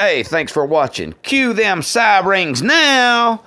Hey, thanks for watching. Cue them sirens now.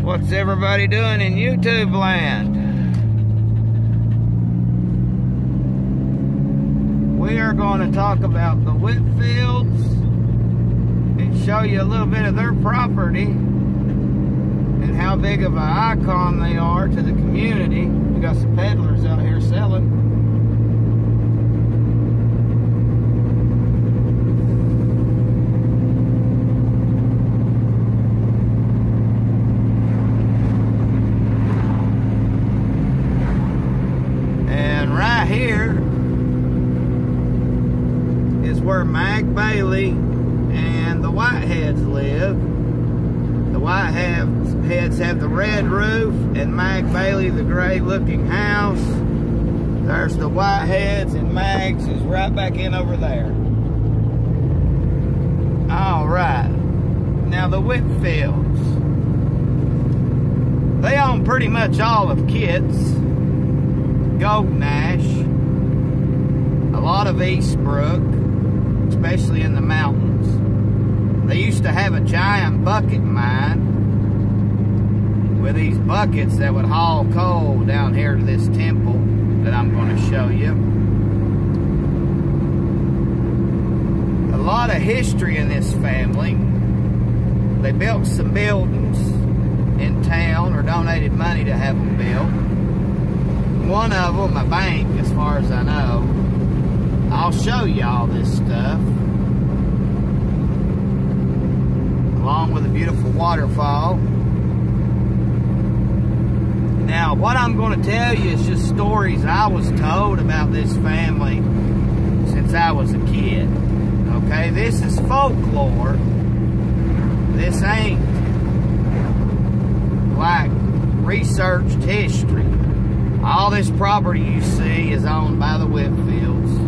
What's everybody doing in YouTube land? We are going to talk about the Whitfields and show you a little bit of their property and how big of an icon they are to the community. We got some peddlers out here selling. Here is where Mag Bailey and the Whiteheads live. The Whiteheads have the red roof and Mag Bailey the gray looking house. There's the Whiteheads and Mag's is right back in over there. Alright, now the Whitfields, they own pretty much all of Kitts, Golden Ash, a lot of Eastbrook, especially in the mountains. They used to have a giant bucket mine with these buckets that would haul coal down here to this temple that I'm going to show you. A lot of history in this family. They built some buildings in town or donated money to have them built. One of them, a bank, as far as I know. I'll show you all this stuff, along with a beautiful waterfall. Now, what I'm going to tell you is just stories I was told about this family since I was a kid. Okay, this is folklore. This ain't like researched history. All this property you see is owned by the Whitfields.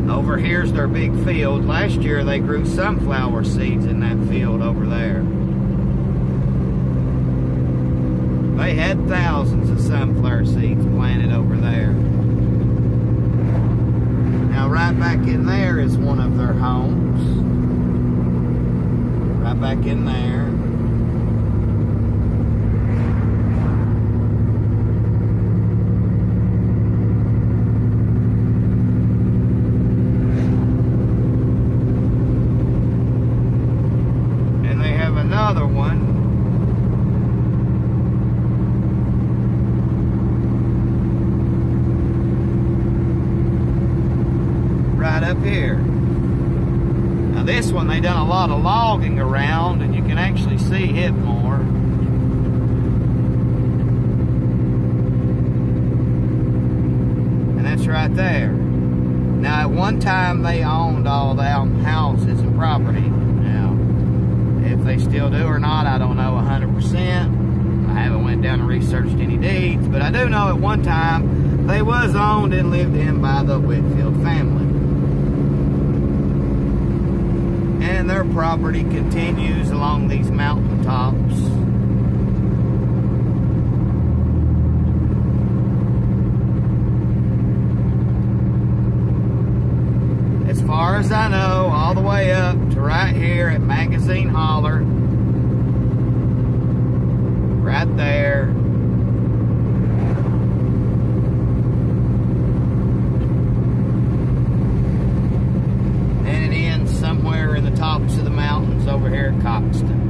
Over here's their big field. Last year they grew sunflower seeds in that field over there. They had thousands of sunflower seeds planted over there. Now right back in there is one of their homes. Right back in there. And they have another one right up here. Now this one, they done a lot of logging around and you can actually see it more. And that's right there. Now at one time they owned all the houses and property. Now, if they still do or not, I don't know 100%. I haven't went down and researched any deeds, but I do know at one time they was owned and lived in by the Whitfield family. And their property continues along these mountain tops. As far as I know, all the way up to right here at Magazine Holler. right there. And it ends somewhere in the tops of the mountains over here at Coxton.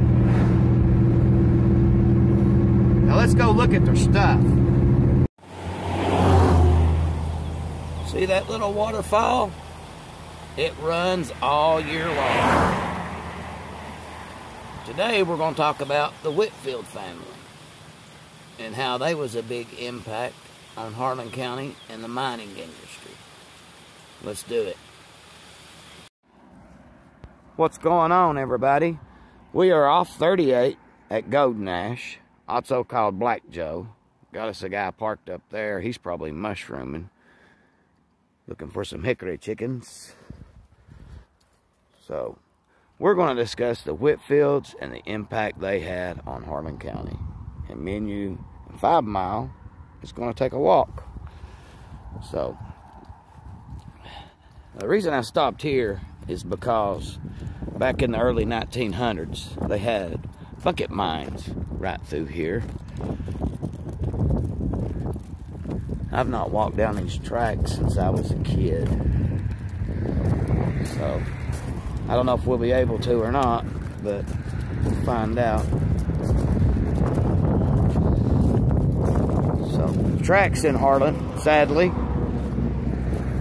Now let's go look at their stuff. See that little waterfall? It runs all year long. Today we're going to talk about the Whitfield family and how they was a big impact on Harlan County and the mining industry. Let's do it. What's going on, everybody? We are off 38 at Golden Ash, also called Black Joe. Got us a guy parked up there. He's probably mushrooming, looking for some hickory chickens. So we're going to discuss the Whitfields and the impact they had on Harlan County. And me and you, in 5 Mile, is going to take a walk. So the reason I stopped here is because back in the early 1900s, they had bucket mines right through here. I've not walked down these tracks since I was a kid. So I don't know if we'll be able to or not, but we'll find out. So, tracks in Harlan, sadly,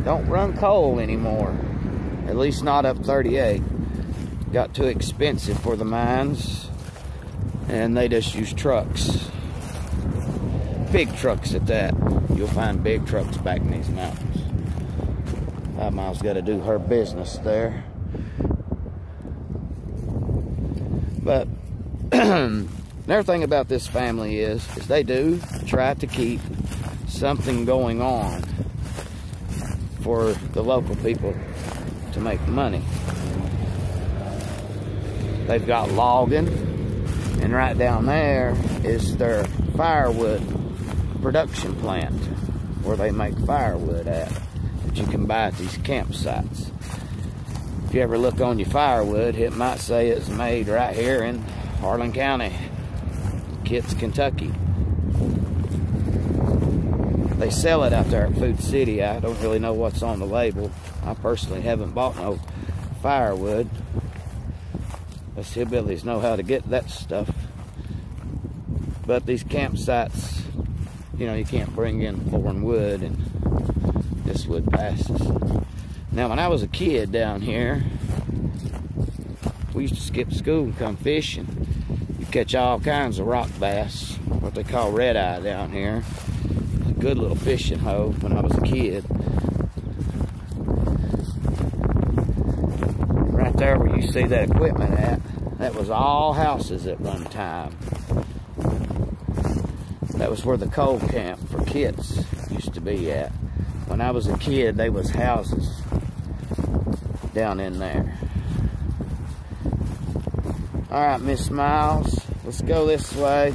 don't run coal anymore. At least not up 38. Got too expensive for the mines, and they just use trucks. Big trucks at that. You'll find big trucks back in these mountains. 5 Mile's got to do her business there. But another thing about this family is they do try to keep something going on for the local people to make money. They've got logging, and right down there is their firewood production plant where they make firewood at that you can buy at these campsites. If you ever look on your firewood, it might say it's made right here in Harlan County, Kitts, Kentucky. They sell it out there at Food City. I don't really know what's on the label. I personally haven't bought no firewood. Us hillbillies know how to get that stuff. But these campsites, you know, you can't bring in foreign wood, and this wood passes. Now, when I was a kid down here, we used to skip school and come fishing. You catch all kinds of rock bass, what they call red eye down here. A good little fishing hole when I was a kid. Right there where you see that equipment at, that was all houses at one time. That was where the coal camp for Kitts used to be at. When I was a kid, they was houses down in there. All right, Miss Miles, let's go this way.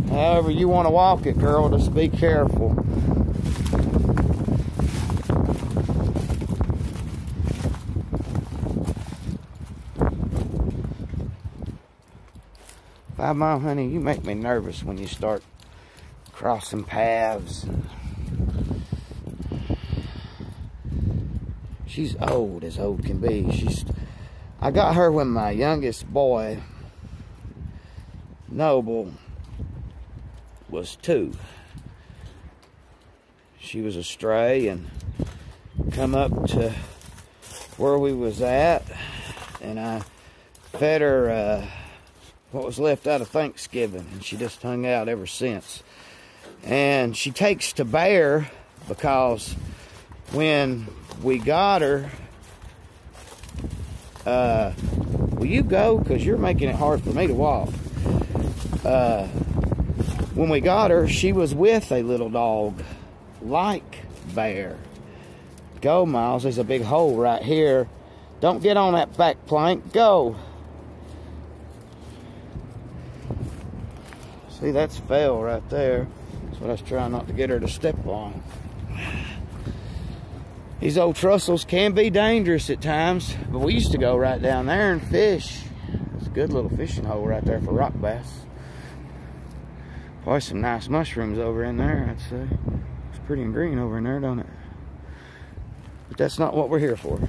However you want to walk it, girl, just be careful. Five Mile, honey, you make me nervous when you start crossing paths. She's old as old can be. I got her when my youngest boy, Noble, was 2. She was a stray and come up to where we was at, and I fed her what was left out of Thanksgiving, and she just hung out ever since. And she takes to bear because when we got her, will you go? Because you're making it hard for me to walk. When we got her, she was with a little dog like Bear. Go, Miles. There's a big hole right here. Don't get on that back plank. Go. See, that's fell right there. That's what I was trying not to get her to step on. These old trussels can be dangerous at times, but we used to go right down there and fish. It's a good little fishing hole right there for rock bass. Probably some nice mushrooms over in there, I'd say. It's pretty and green over in there, don't it? But that's not what we're here for.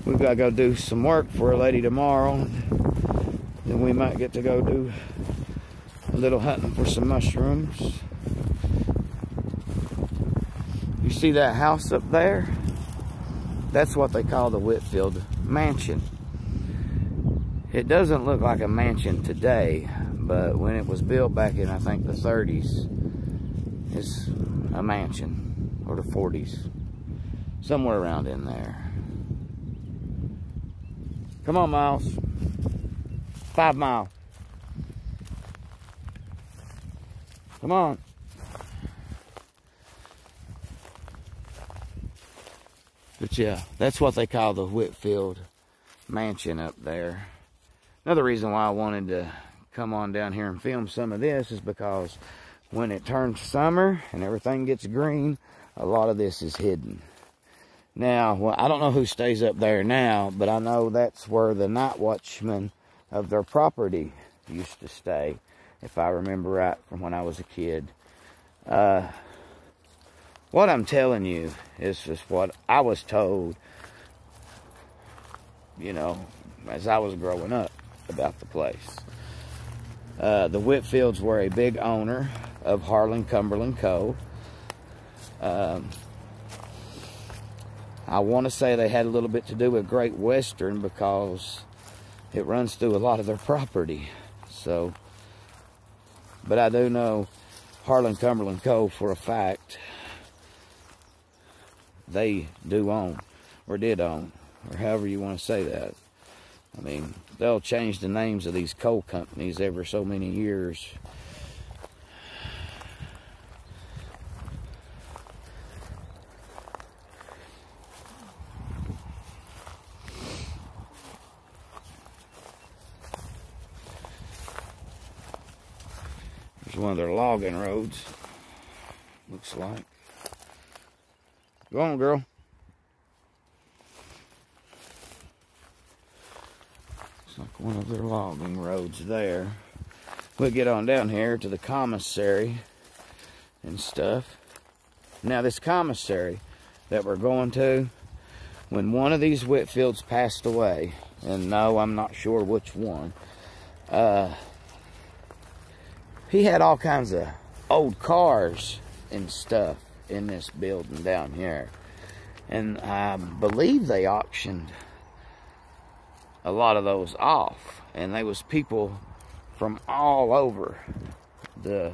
We've got to go do some work for a lady tomorrow. Then we might get to go do a little hunting for some mushrooms. You see that house up there? That's what they call the Whitfield mansion. It doesn't look like a mansion today, but when it was built back in, I think, the 30s, it's a mansion, or the 40s, somewhere around in there. Come on, Miles. 5 Mile. Come on. But yeah, that's what they call the Whitfield mansion up there. Another reason why I wanted to come on down here and film some of this is because when it turns summer and everything gets green, a lot of this is hidden. Now, well, I don't know who stays up there now, but I know that's where the night watchman of their property used to stay, if I remember right from when I was a kid. What I'm telling you is just what I was told, you know, as I was growing up about the place. The Whitfields were a big owner of Harlan Cumberland Coal. I want to say they had a little bit to do with Great Western because it runs through a lot of their property. So, but I do know Harlan Cumberland Coal for a fact. They do own, or did own, or however you want to say that. I mean, they'll change the names of these coal companies every so many years. There's one of their logging roads, looks like. Go on, girl. It's like one of their logging roads there. We'll get on down here to the commissary and stuff. Now, this commissary that we're going to, when one of these Whitfields passed away, and no, I'm not sure which one, he had all kinds of old cars and stuff in this building down here, and I believe they auctioned a lot of those off, and there was people from all over the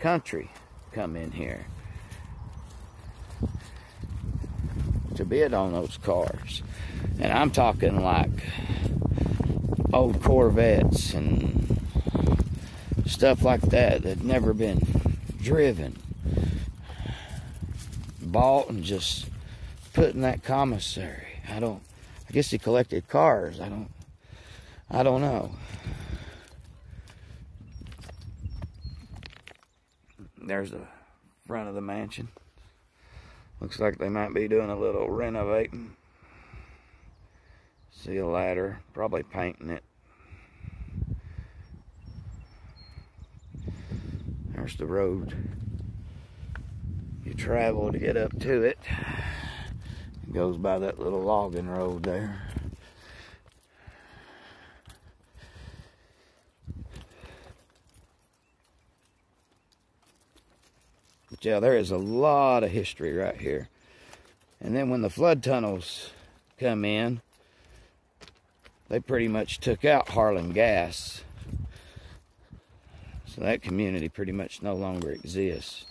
country come in here to bid on those cars. And I'm talking like old Corvettes and stuff like that that had never been driven, bought and just put in that commissary. I guess he collected cars. I don't know. There's the front of the mansion. Looks like they might be doing a little renovating. See a ladder, probably painting it. There's the road you travel to get up to it. It goes by that little logging road there. But yeah, there is a lot of history right here. And then when the flood tunnels come in, they pretty much took out Harlan Gas. So that community pretty much no longer exists.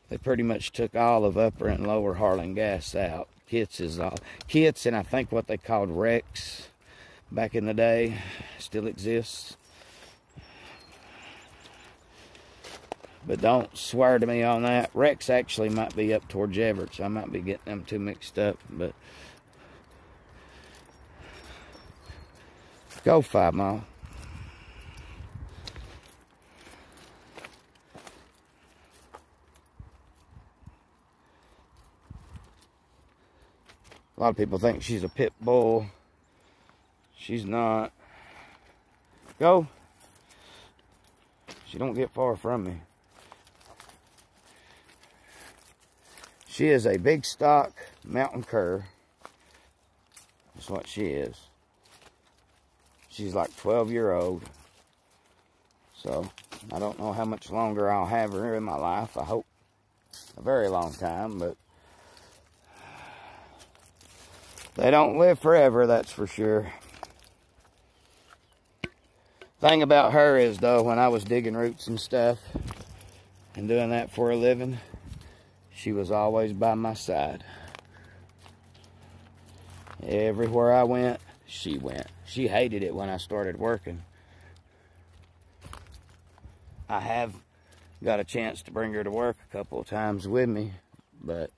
They pretty much took all of Upper and Lower Harlan Gas out. Kitts and I think what they called Rex back in the day still exists. But don't swear to me on that. Rex actually might be up towards Everett, so I might be getting them two mixed up. But go 5 Mile. A lot of people think she's a pit bull. She's not. Go. She don't get far from me. She is a big stock mountain cur. That's what she is. She's like 12-year-old. So, I don't know how much longer I'll have her in my life. I hope a very long time, but they don't live forever, that's for sure. Thing about her is, though, when I was digging roots and stuff and doing that for a living, she was always by my side. Everywhere I went, she went. She hated it when I started working. I have got a chance to bring her to work a couple of times with me, but,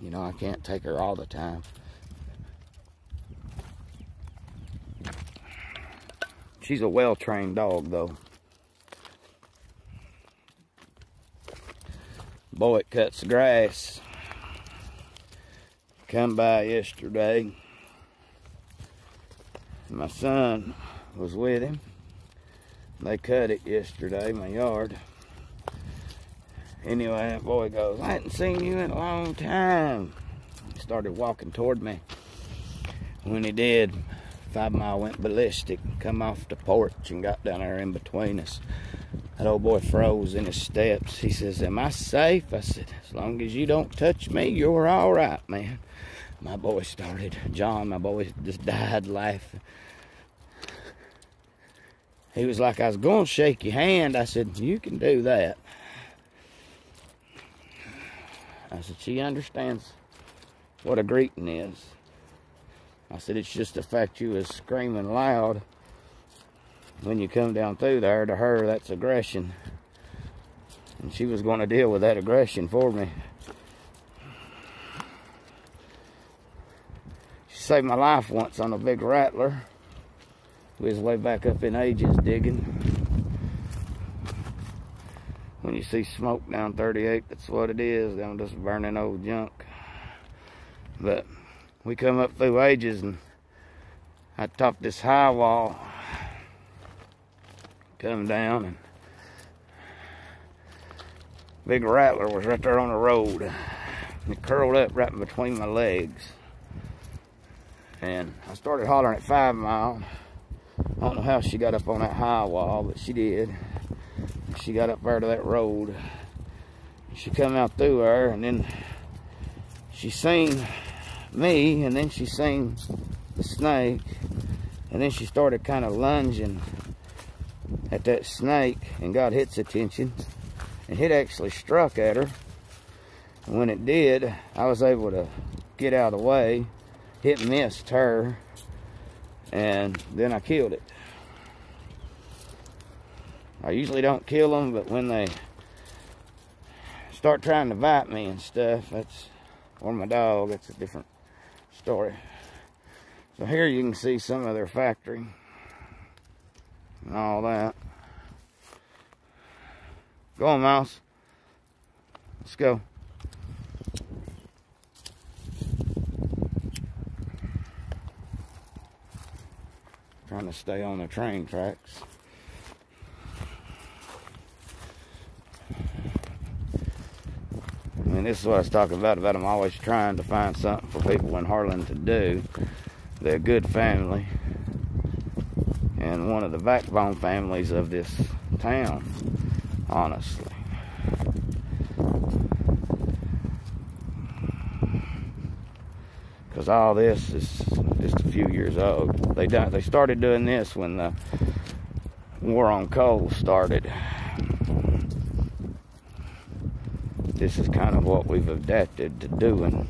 you know, I can't take her all the time. She's a well-trained dog, though. Boy, it cuts the grass. Come by yesterday. My son was with him. They cut it yesterday, my yard. Anyway, that boy goes, I hadn't seen you in a long time. He started walking toward me. When he did, 5 Mile went ballistic, come off the porch and got down there in between us. That old boy froze in his steps. He says, am I safe? I said, as long as you don't touch me, you're all right, man. My boy started, John, my boy just died laughing. He was like, I was going to shake your hand. I said, you can do that. I said, she understands what a greeting is. I said, it's just the fact you was screaming loud when you come down through there. To her, that's aggression. And she was going to deal with that aggression for me. She saved my life once on a big rattler. We was way back up in ages digging. When you see smoke down 38, that's what it is. Them just burning old junk. But we come up through ages and I topped this high wall. Come down and big rattler was right there on the road. It curled up right in between my legs. And I started hollering at 5 Mile. I don't know how she got up on that high wall, but she did. She got up there to that road. She come out through there, and then she seen me, and then she seen the snake, and then she started kind of lunging at that snake and got its attention, and it actually struck at her. And when it did, I was able to get out of the way. It missed her, and then I killed it. I usually don't kill them, but when they start trying to bite me and stuff, or my dog, that's a different story. So here you can see some of their factory and all that. Go on, Mouse. Let's go. Trying to stay on the train tracks. I mean, this is what I was talking about I'm always trying to find something for people in Harlan to do. They're a good family. And one of the backbone families of this town, honestly. Because all this is just a few years old. They started doing this when the war on coal started. This is kind of what we've adapted to doing.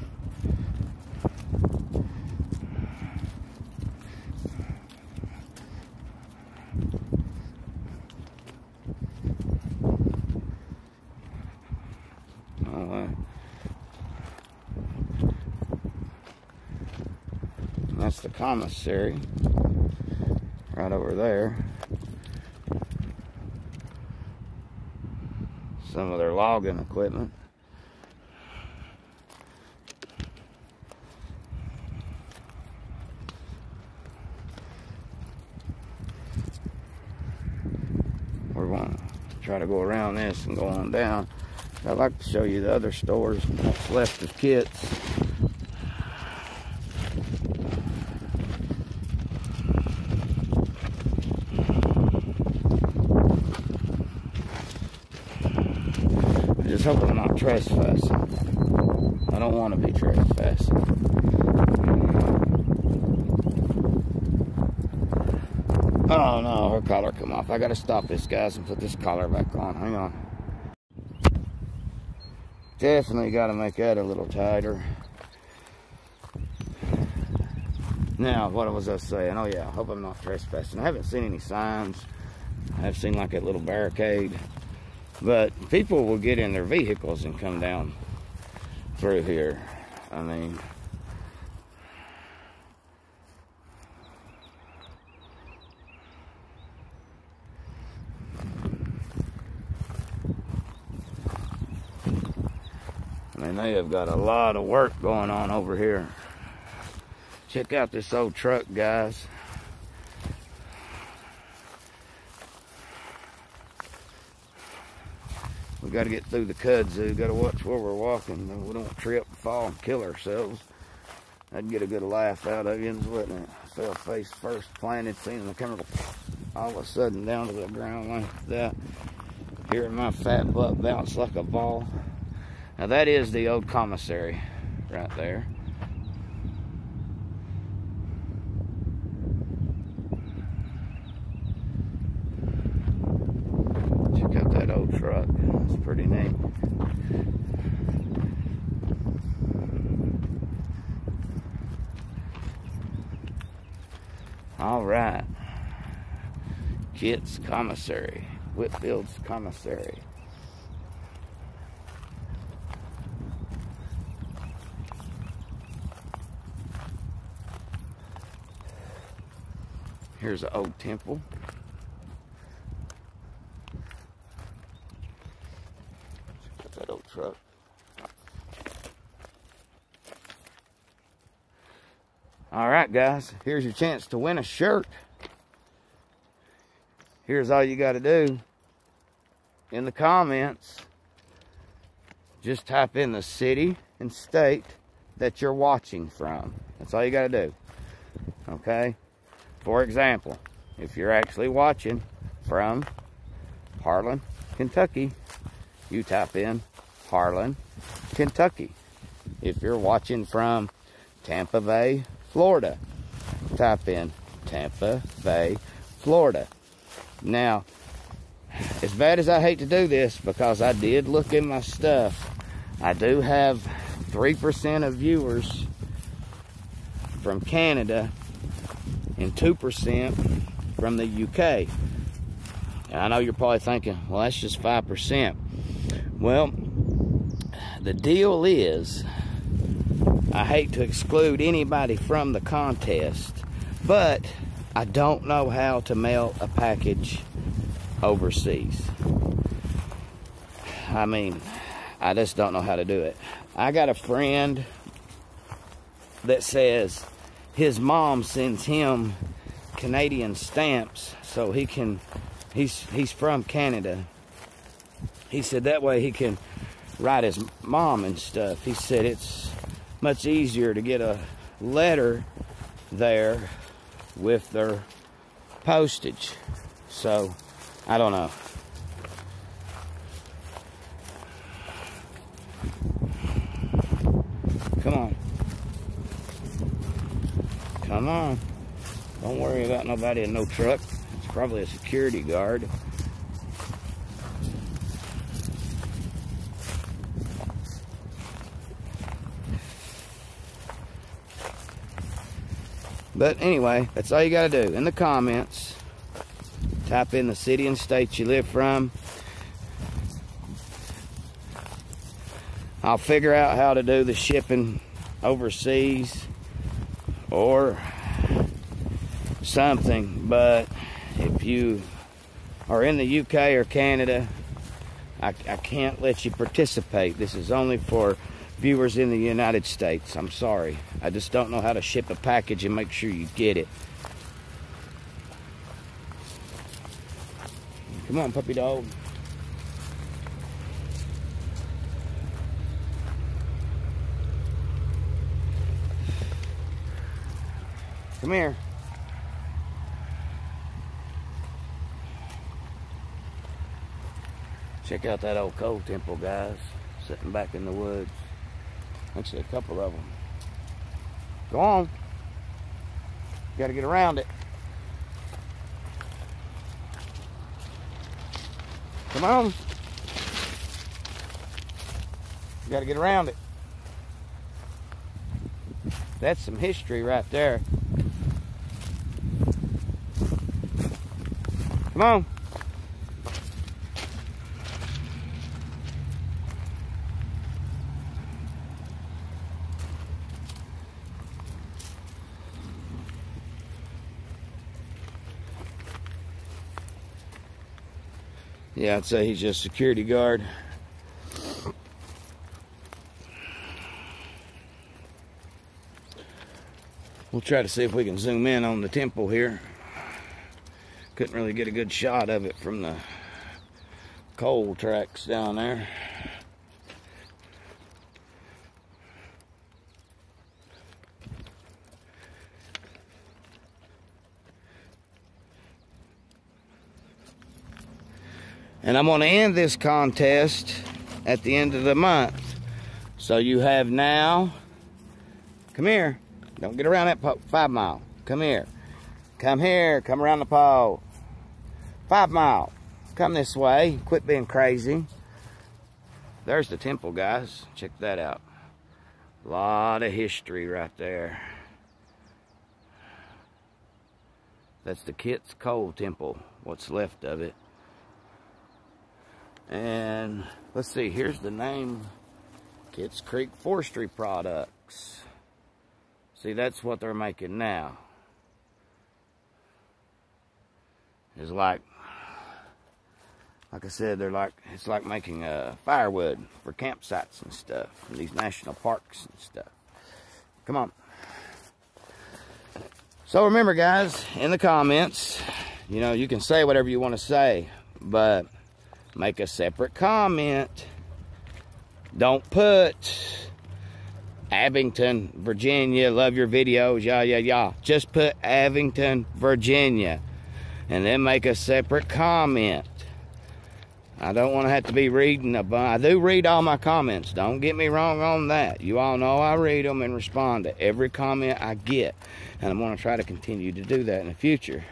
That's the commissary right over there. Some of their logging equipment. try to go around this and go on down. I'd like to show you the other stores that's left of Kitts. I just hope I'm not trespassing. I don't want to be trespassing. Oh no, her collar come off. I gotta stop this, guys, and put this collar back on. Hang on. Definitely gotta make that a little tighter. Now, what was I saying? Oh yeah, I hope I'm not trespassing. I haven't seen any signs. I've seen like a little barricade. But people will get in their vehicles and come down through here. I mean, they have got a lot of work going on over here. Check out this old truck, guys. We got to get through the kudzu. Got to watch where we're walking. We don't trip, fall, and kill ourselves. I'd get a good laugh out of you, wouldn't it? I fell face first, planted, seeing the camera all of a sudden down to the ground like that. Hearing my fat butt bounce like a ball. Now that is the old commissary right there. Check out that old truck. It's pretty neat. All right. Kitts Commissary. Whitfield's Commissary. Here's an old temple. Check out that old truck. All right, guys, here's your chance to win a shirt. Here's all you got to do. In the comments, just type in the city and state that you're watching from. That's all you got to do. Okay? For example, if you're actually watching from Harlan, Kentucky, you type in Harlan, Kentucky. If you're watching from Tampa Bay, Florida, type in Tampa Bay, Florida. Now, as bad as I hate to do this, because I did look in my stuff, I do have 3% of viewers from Canada and 2% from the UK. I know you're probably thinking, well, that's just 5%. Well, the deal is, I hate to exclude anybody from the contest, but I don't know how to mail a package overseas. I mean, I just don't know how to do it. I got a friend that says his mom sends him Canadian stamps so he can, he's from Canada. He said that way he can write his mom and stuff. He said it's much easier to get a letter there with their postage. So, I don't know. Come on. Come on. Don't worry about nobody in no truck. It's probably a security guard. But anyway, that's all you got to do. In the comments, type in the city and state you live from. I'll figure out how to do the shipping overseas or something. But if you are in the UK or Canada, I can't let you participate. This is only for viewers in the United States. I'm sorry. I just don't know how to ship a package and make sure you get it. Come on, puppy dog. Come here. Check out that old coal temple, guys. Sitting back in the woods. Actually, a couple of them. Go on. You gotta get around it. Come on. You gotta get around it. That's some history right there. Come on. Yeah, I'd say he's just a security guard. We'll try to see if we can zoom in on the temple here. Couldn't really get a good shot of it from the coal tracks down there. And I'm going to end this contest at the end of the month. So you have now, come here. Don't get around that 5 mile. Come here. Come here. Come around the pole. 5 mile. Come this way. Quit being crazy. There's the temple, guys. Check that out. A lot of history right there. That's the Kitts Coal Temple. What's left of it. And let's see, here's the name, Kitts Creek Forestry Products. See, that's what they're making now. It's like I said, it's like making firewood for campsites and stuff, in these national parks and stuff. Come on. So remember, guys, in the comments, you know, you can say whatever you want to say, but make a separate comment. Don't put Abington, Virginia, love your videos, yeah. Just put Abington, Virginia, and then make a separate comment. I don't want to have to be reading a bunch. I do read all my comments. Don't get me wrong on that. You all know I read them and respond to every comment I get, and I'm going to try to continue to do that in the future.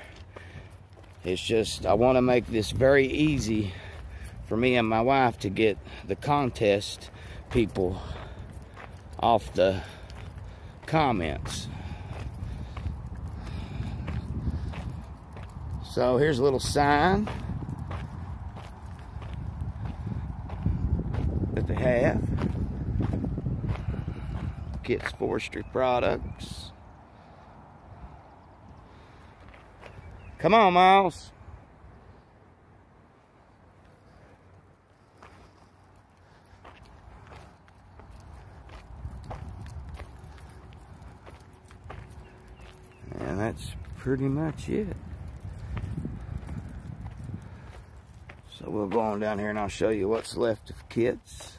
It's just I want to make this very easy for me and my wife to get the contest people off the comments. So here's a little sign that they have. Kitts Forestry Products. Come on, Miles. And that's pretty much it. So we'll go on down here and I'll show you what's left of Kitts.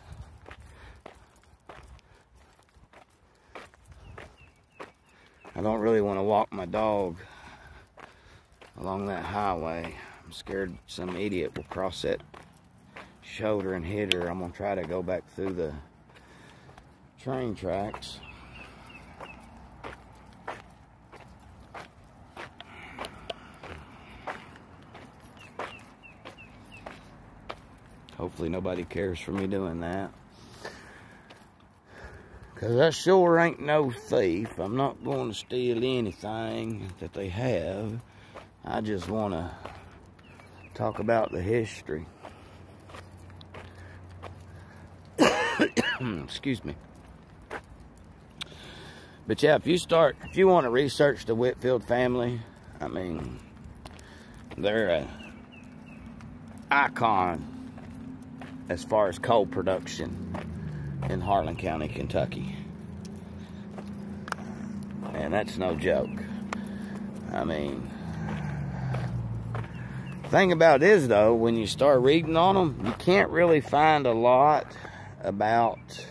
I don't really want to walk my dog along that highway. I'm scared some idiot will cross that shoulder and hit her. I'm going to try to go back through the train tracks. Hopefully nobody cares for me doing that. Because I sure ain't no thief. I'm not going to steal anything that they have. I just want to talk about the history. Excuse me. But yeah, if you want to research the Whitfield family, I mean, they're an icon as far as coal production in Harlan County, Kentucky. And that's no joke. I mean, the thing about it is, though, when you start reading on them, you can't really find a lot about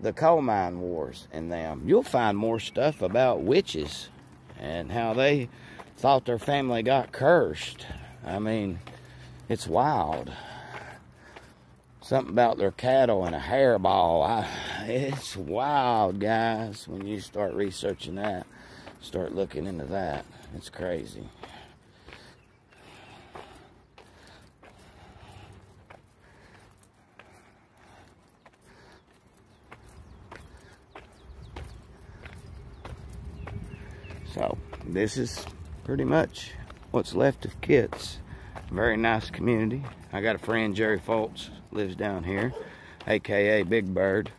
the coal mine wars in them. You'll find more stuff about witches and how they thought their family got cursed. I mean, it's wild. Something about their cattle and a hairball. It's wild, guys, when you start researching that, start looking into that. It's crazy. So, this is pretty much what's left of Kitts. Very nice community. I got a friend, Jerry Foltz, lives down here, aka Big Bird.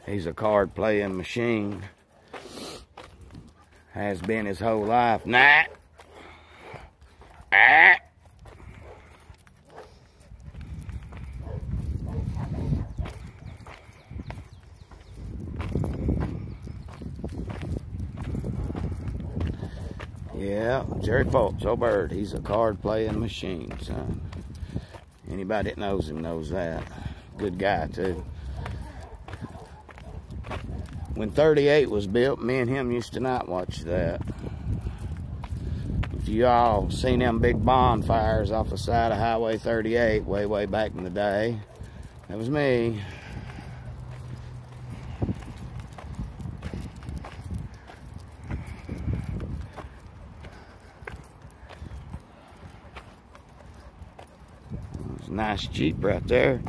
He's a card playing machine. Has been his whole life. Nah. Ah. Yeah, Jerry Foltz, old bird. He's a card playing machine, son. Anybody that knows him knows that. Good guy, too. When 38 was built, me and him used to night watch that. If you all seen them big bonfires off the side of Highway 38 way back in the day, that was me. There's a nice Jeep right there.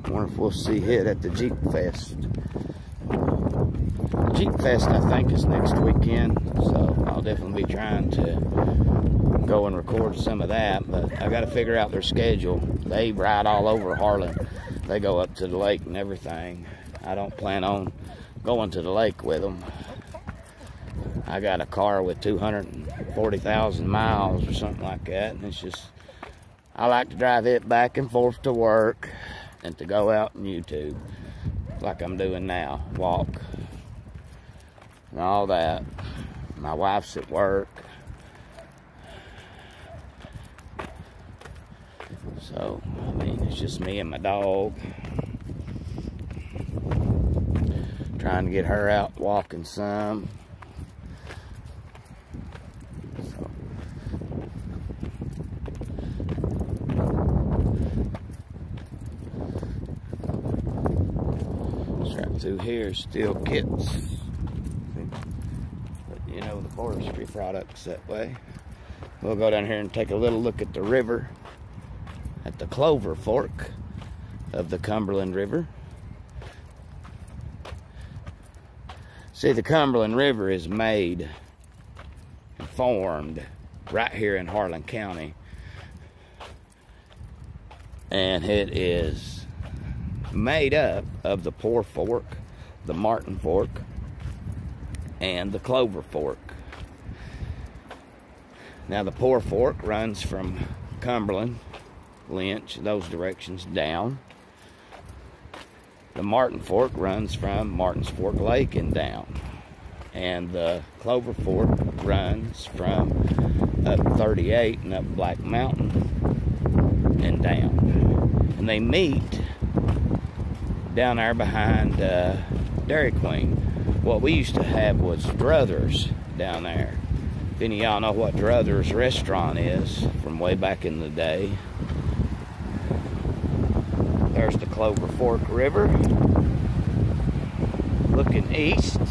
Wonder if we'll see it at the Jeep Fest. Jeep Fest, I think, is next weekend, so I'll definitely be trying to go and record some of that, but I got to figure out their schedule. They ride all over Harlan. They go up to the lake and everything. I don't plan on going to the lake with them. I got a car with 240,000 miles or something like that, and it's just, I like to drive it back and forth to work and to go out on YouTube like I'm doing now, walk and all that. My wife's at work, so I mean, it's just me and my dog, trying to get her out walking some. So, right through here is still Kitts. You know, the forestry products that way. We'll go down here and take a little look at the river, at the Clover Fork of the Cumberland River. See, the Cumberland River is made and formed right here in Harlan County, and it is made up of the Poor Fork, the Martin Fork, and the Clover Fork. Now the Poor Fork runs from Cumberland, Lynch, those directions down. The Martin Fork runs from Martins Fork Lake and down. And the Clover Fork runs from up 38 and up Black Mountain and down. And they meet down there behind Dairy Queen. What we used to have was Druthers down there. If any of y'all know what Druthers restaurant is from way back in the day. There's the Clover Fork River. Looking east.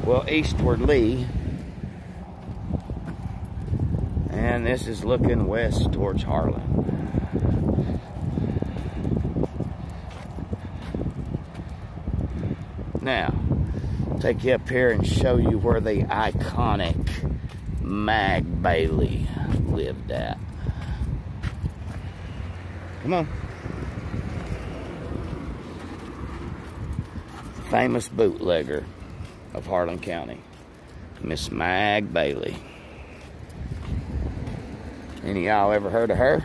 Well, eastwardly. And this is looking west towards Harlan. Now, take you up here and show you where the iconic Mag Bailey lived at. Come on. Famous bootlegger of Harlan County, Miss Mag Bailey. Any of y'all ever heard of her?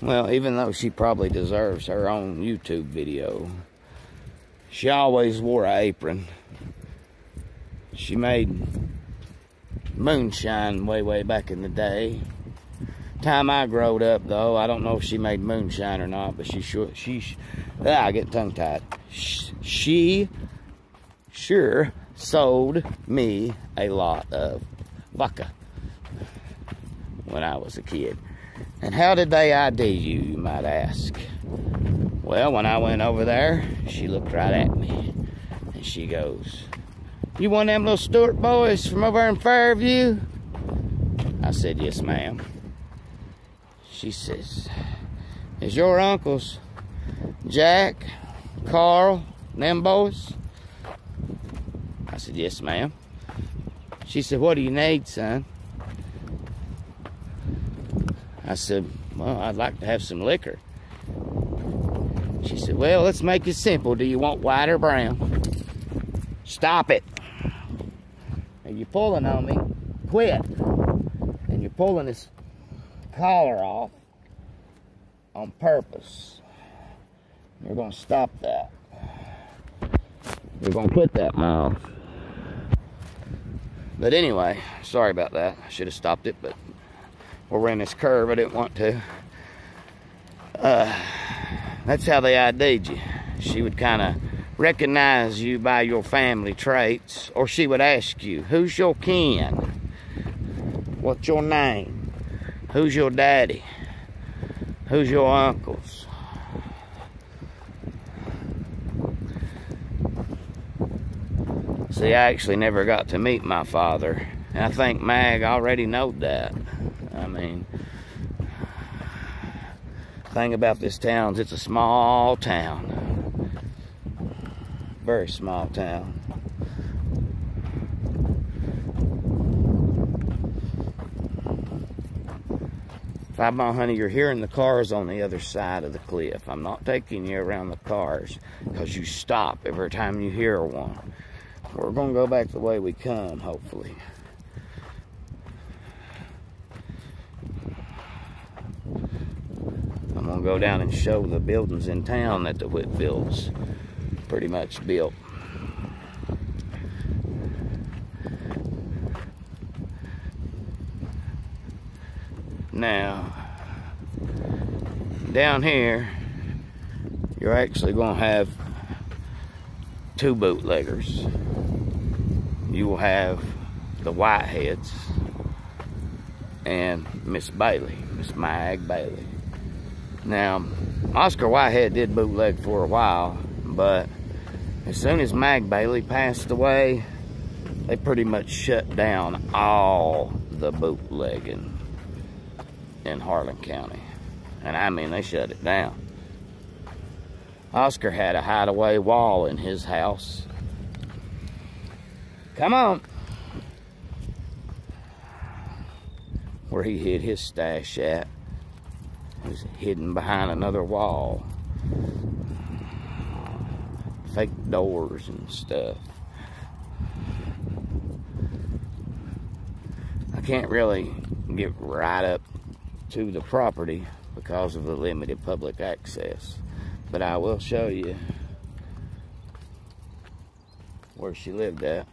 Well, even though she probably deserves her own YouTube video, she always wore an apron. She made moonshine way back in the day. Time I growed up, though, I don't know if she made moonshine or not, but I get tongue-tied. She sure sold me a lot of vodka when I was a kid. And how did they ID you, you might ask? Well, when I went over there, she looked right at me, and she goes, "You one of them little Stewart boys from over in Fairview?" I said, "Yes, ma'am." She says, "Is your uncles Jack, Carl, them boys?" I said, "Yes, ma'am." She said, "What do you need, son?" I said, "Well, I'd like to have some liquor." She said, "Well, let's make it simple. Do you want white or brown?" Stop it. And you're pulling on me. Quit. And you're pulling this collar off on purpose. You're going to stop that. You're going to quit that mouth. But anyway, sorry about that. I should have stopped it, but we're in this curve. I didn't want to. That's how they ID'd you. She would kind of recognize you by your family traits, or she would ask you, "Who's your kin? What's your name? Who's your daddy? Who's your uncles?" See, I actually never got to meet my father, and I think Mag already knowed that. I mean, thing about this town is it's a small town. Very small town. Five Mile Honey, you're hearing the cars on the other side of the cliff. I'm not taking you around the cars because you stop every time you hear one. We're going to go back the way we come, hopefully. I'm going to go down and show the buildings in town that the Whitfields pretty much built. Now, down here, you're actually going to have two bootleggers. You will have the Whiteheads and Miss Bailey, Miss Mag Bailey. Now, Oscar Whitehead did bootleg for a while, but as soon as Mag Bailey passed away, they pretty much shut down all the bootlegging in Harlan County. And I mean, they shut it down. Oscar had a hideaway wall in his house. Come on. Where he hid his stash at. It was hidden behind another wall. Fake doors and stuff. I can't really get right up to the property because of the limited public access. But I will show you where she lived at.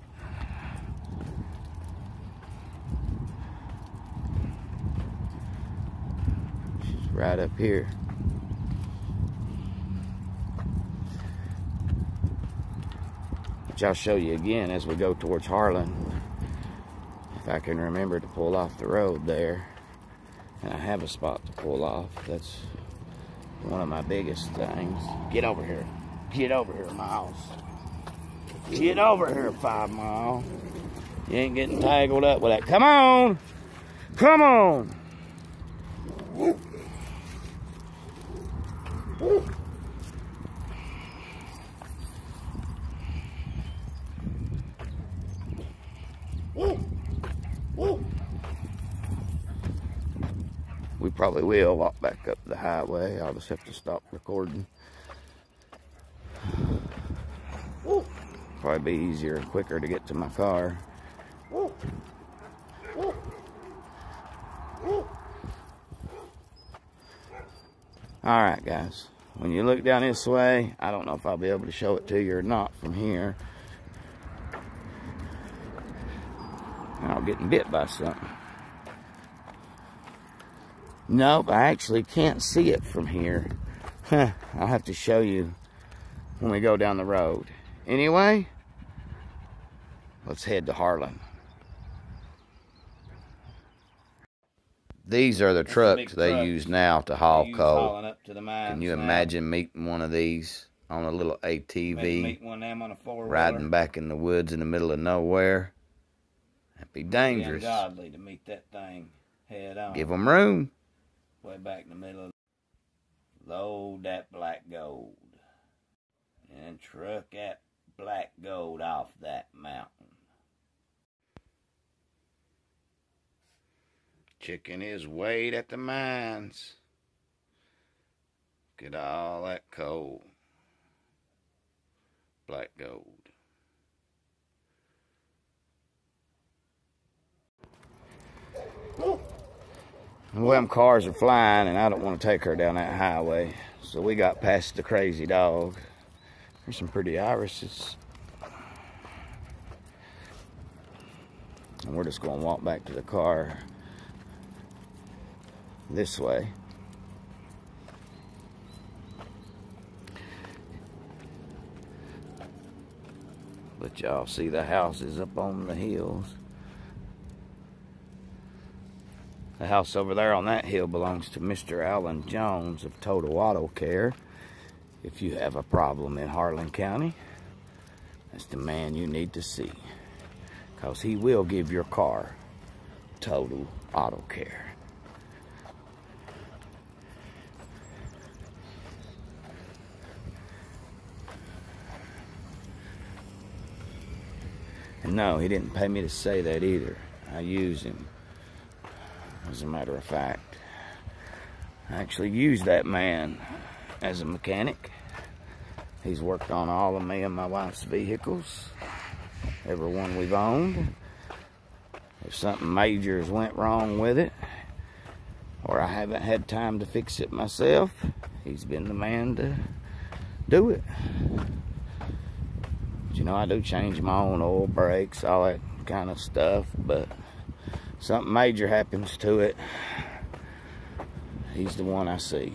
She's right up here. Which I'll show you again as we go towards Harlan. If I can remember to pull off the road there. And I have a spot to pull off. That's one of my biggest things. Get over here. Get over here, Miles. Get over here, 5 Mile. You ain't getting tangled up with that. Come on. Come on. We probably will walk back up the highway. I'll just have to stop recording. Probably be easier and quicker to get to my car. Alright guys, when you look down this way, I don't know if I'll be able to show it to you or not from here. Oh, getting bit by something. Nope, I actually can't see it from here. Huh, I'll have to show you when we go down the road. Anyway, let's head to Harlan. These are the trucks they use now to haul coal. Can you imagine meeting one of these on a little ATV, riding back in the woods in the middle of nowhere? That'd be dangerous. Ungodly to meet that thing head on. Give them room. Way back in the middle of load that black gold and truck that black gold off that mountain. Checking his weight at the mines. Get all that coal. Black gold. Well, them cars are flying, and I don't want to take her down that highway. So we got past the crazy dog. There's some pretty irises. And we're just going to walk back to the car this way. Let y'all see the houses up on the hills. The house over there on that hill belongs to Mr. Alan Jones of Total Auto Care. If you have a problem in Harlan County, that's the man you need to see, because he will give your car total auto care. And no, he didn't pay me to say that either. I use him. As a matter of fact, I actually used that man as a mechanic. He's worked on all of me and my wife's vehicles, every one we've owned. If something major has went wrong with it, or I haven't had time to fix it myself, he's been the man to do it. But, you know, I do change my own oil, brakes, all that kind of stuff, but something major happens to it, he's the one I see.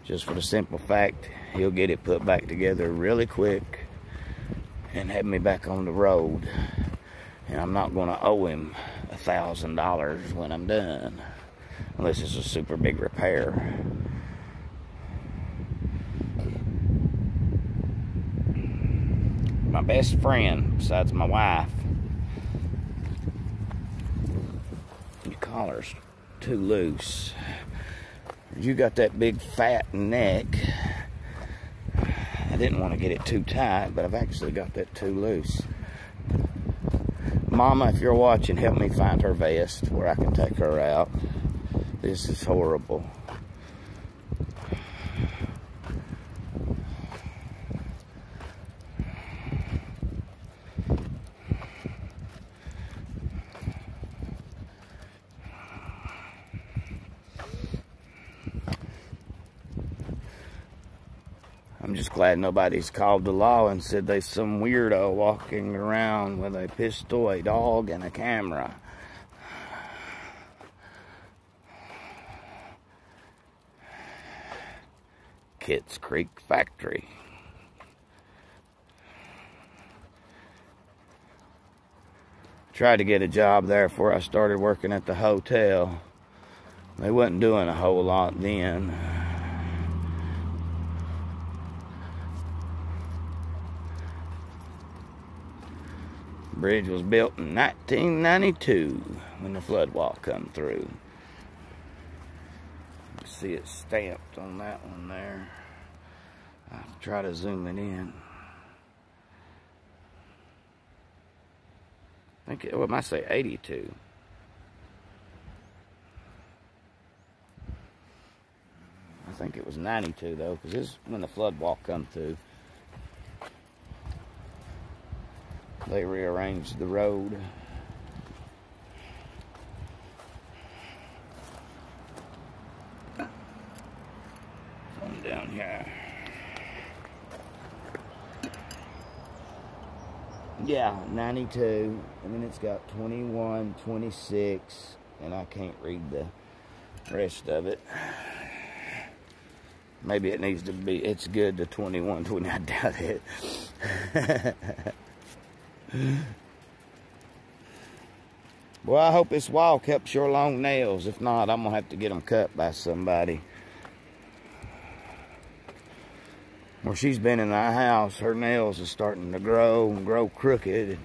Just for the simple fact, he'll get it put back together really quick and have me back on the road. And I'm not going to owe him $1,000 when I'm done, unless it's a super big repair. My best friend, besides my wife. Your collar's too loose. You got that big fat neck. I didn't want to get it too tight, but I've actually got that too loose. Mama, if you're watching, help me find her vest where I can take her out. This is horrible. I'm just glad nobody's called the law and said there's some weirdo walking around with a pistol, a dog, and a camera. Kitts Creek Factory. Tried to get a job there before I started working at the hotel. They wasn't doing a whole lot then. Bridge was built in 1992 when the flood wall come through. You see it stamped on that one there. I'll try to zoom it in. I think it might say 82. I think it was 92 though, because this is when the flood wall come through. They rearranged the road. Come down here. Yeah, 92, and then it's got 21, 26, and I can't read the rest of it. Maybe it needs to be, it's good to 21, 20, I doubt it. Well, I hope this wall kept your long nails. If not, I'm going to have to get them cut by somebody. Where she's been in the house, her nails are starting to grow and grow crooked.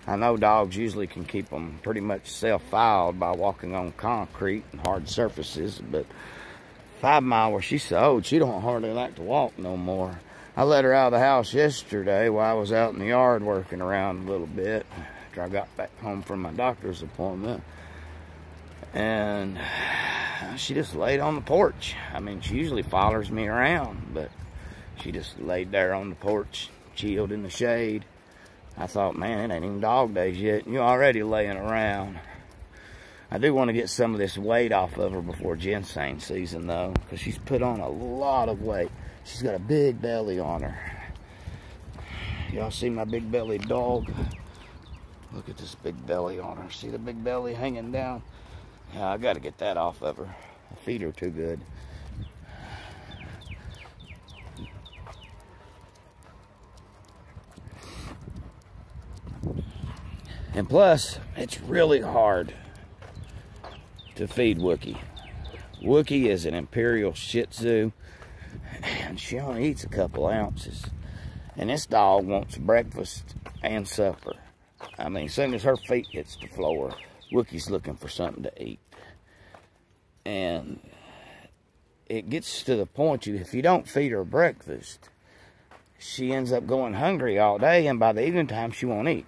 I know dogs usually can keep them pretty much self-filed by walking on concrete and hard surfaces, but 5 Mile, where she's so old, she don't hardly like to walk no more. I let her out of the house yesterday while I was out in the yard working around a little bit after I got back home from my doctor's appointment. And she just laid on the porch. I mean, she usually follows me around, but she just laid there on the porch, chilled in the shade. I thought, man, it ain't even dog days yet. You're already laying around. I do want to get some of this weight off of her before ginseng season, though, because she's put on a lot of weight. She's got a big belly on her. Y'all see my big bellied dog? Look at this big belly on her. See the big belly hanging down? Yeah, I got to get that off of her. I feed her too good. And plus, it's really hard to feed Wookie. Wookie is an Imperial Shih Tzu, and she only eats a couple ounces. And this dog wants breakfast and supper. I mean, as soon as her feet hits the floor, Wookie's looking for something to eat. And it gets to the point, if you don't feed her breakfast, she ends up going hungry all day, and by the evening time, she won't eat.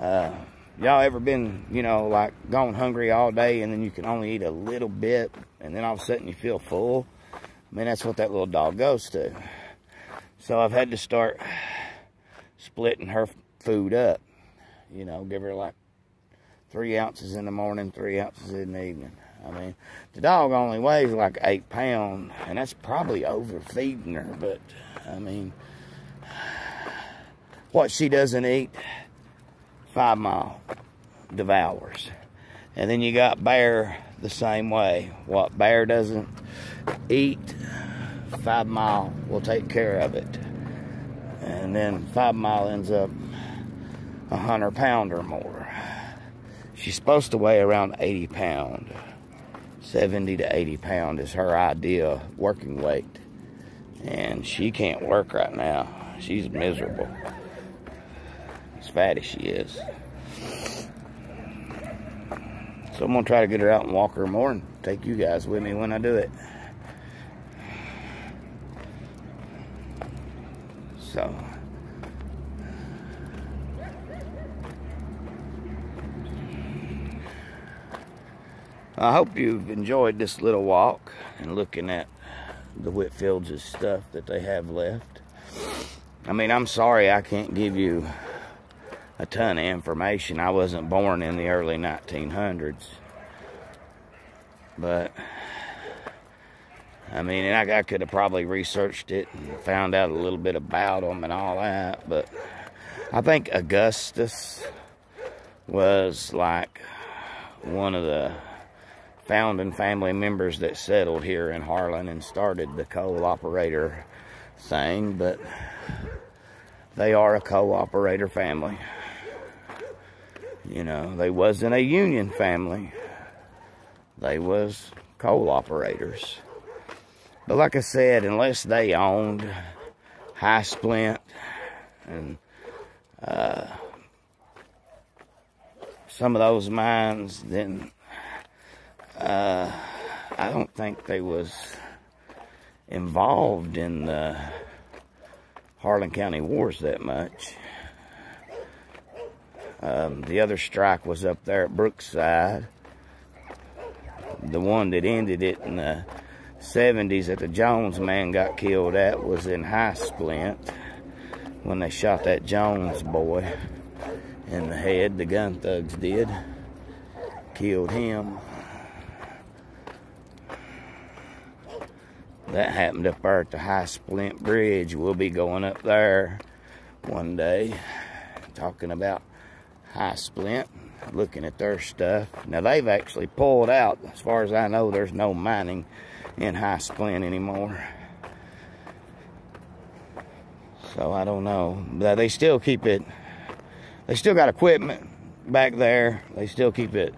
Y'all ever been, you know, like gone hungry all day and then you can only eat a little bit and then all of a sudden you feel full? I mean, that's what that little dog goes to. So I've had to start splitting her food up. You know, give her like 3 ounces in the morning, 3 ounces in the evening. I mean, the dog only weighs like 8 pounds, and that's probably overfeeding her, but I mean, what she doesn't eat, 5 Mile devours. And then you got Bear the same way. What Bear doesn't eat, 5 Mile will take care of it. And then 5 Mile ends up 100 pounds or more. She's supposed to weigh around 80 pounds. 70 to 80 pounds is her ideal working weight. And she can't work right now. She's miserable. As fat as she is. So I'm going to try to get her out and walk her more and take you guys with me when I do it. So I hope you've enjoyed this little walk and looking at the Whitfields' stuff that they have left. I mean, I'm sorry I can't give you a ton of information. I wasn't born in the early 1900s. But, I mean, and I could have probably researched it and found out a little bit about them and all that. But I think Augustus was like one of the founding family members that settled here in Harlan and started the coal operator thing. But they are a coal operator family. You know, they wasn't a union family. They was coal operators. But like I said, unless they owned High Splint and some of those mines, then I don't think they was involved in the Harlan County wars that much. The other strike was up there at Brookside. The one that ended it in the 70s that the Jones man got killed at was in High Splint when they shot that Jones boy in the head. The gun thugs did. Killed him. That happened up there at the High Splint Bridge. We'll be going up there one day talking about High Splint, looking at their stuff. Now they've actually pulled out. As far as I know, there's no mining in High Splint anymore. So I don't know. But they still keep it. They still got equipment back there. They still keep it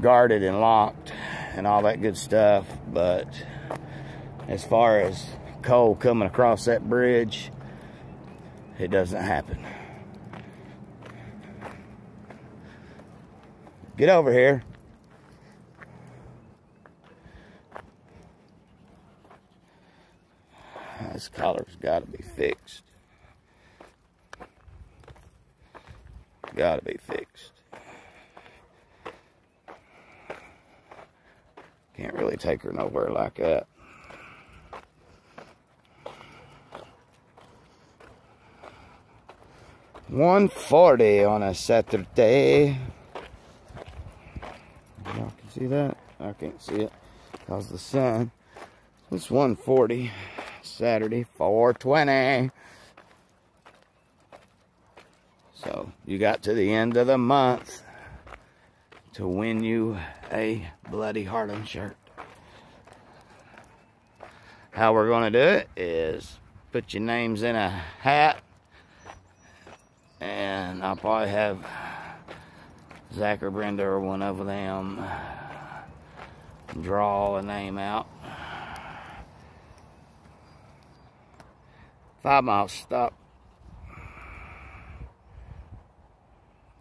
guarded and locked and all that good stuff. But as far as coal coming across that bridge, it doesn't happen. Get over here. This collar's got to be fixed. Got to be fixed. Can't really take her nowhere like that. $1.40 on a Saturday. Y'all can see that? I can't see it because of the sun. It's $1.40. Saturday, $4.20. So you got to the end of the month to win you a bloody Harlan shirt. How we're going to do it is put your names in a hat, and I'll probably have Zach or Brenda or one of them draw a name out. 5 Mile stop.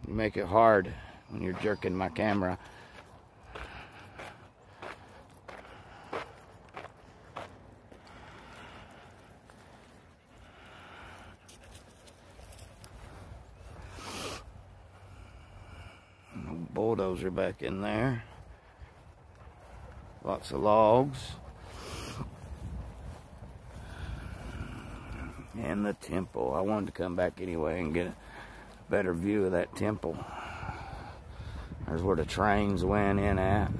You make it hard when you're jerking my camera. Bulldozer back in there. Lots of logs. And the temple. I wanted to come back anyway and get a better view of that temple. There's where the trains went in at.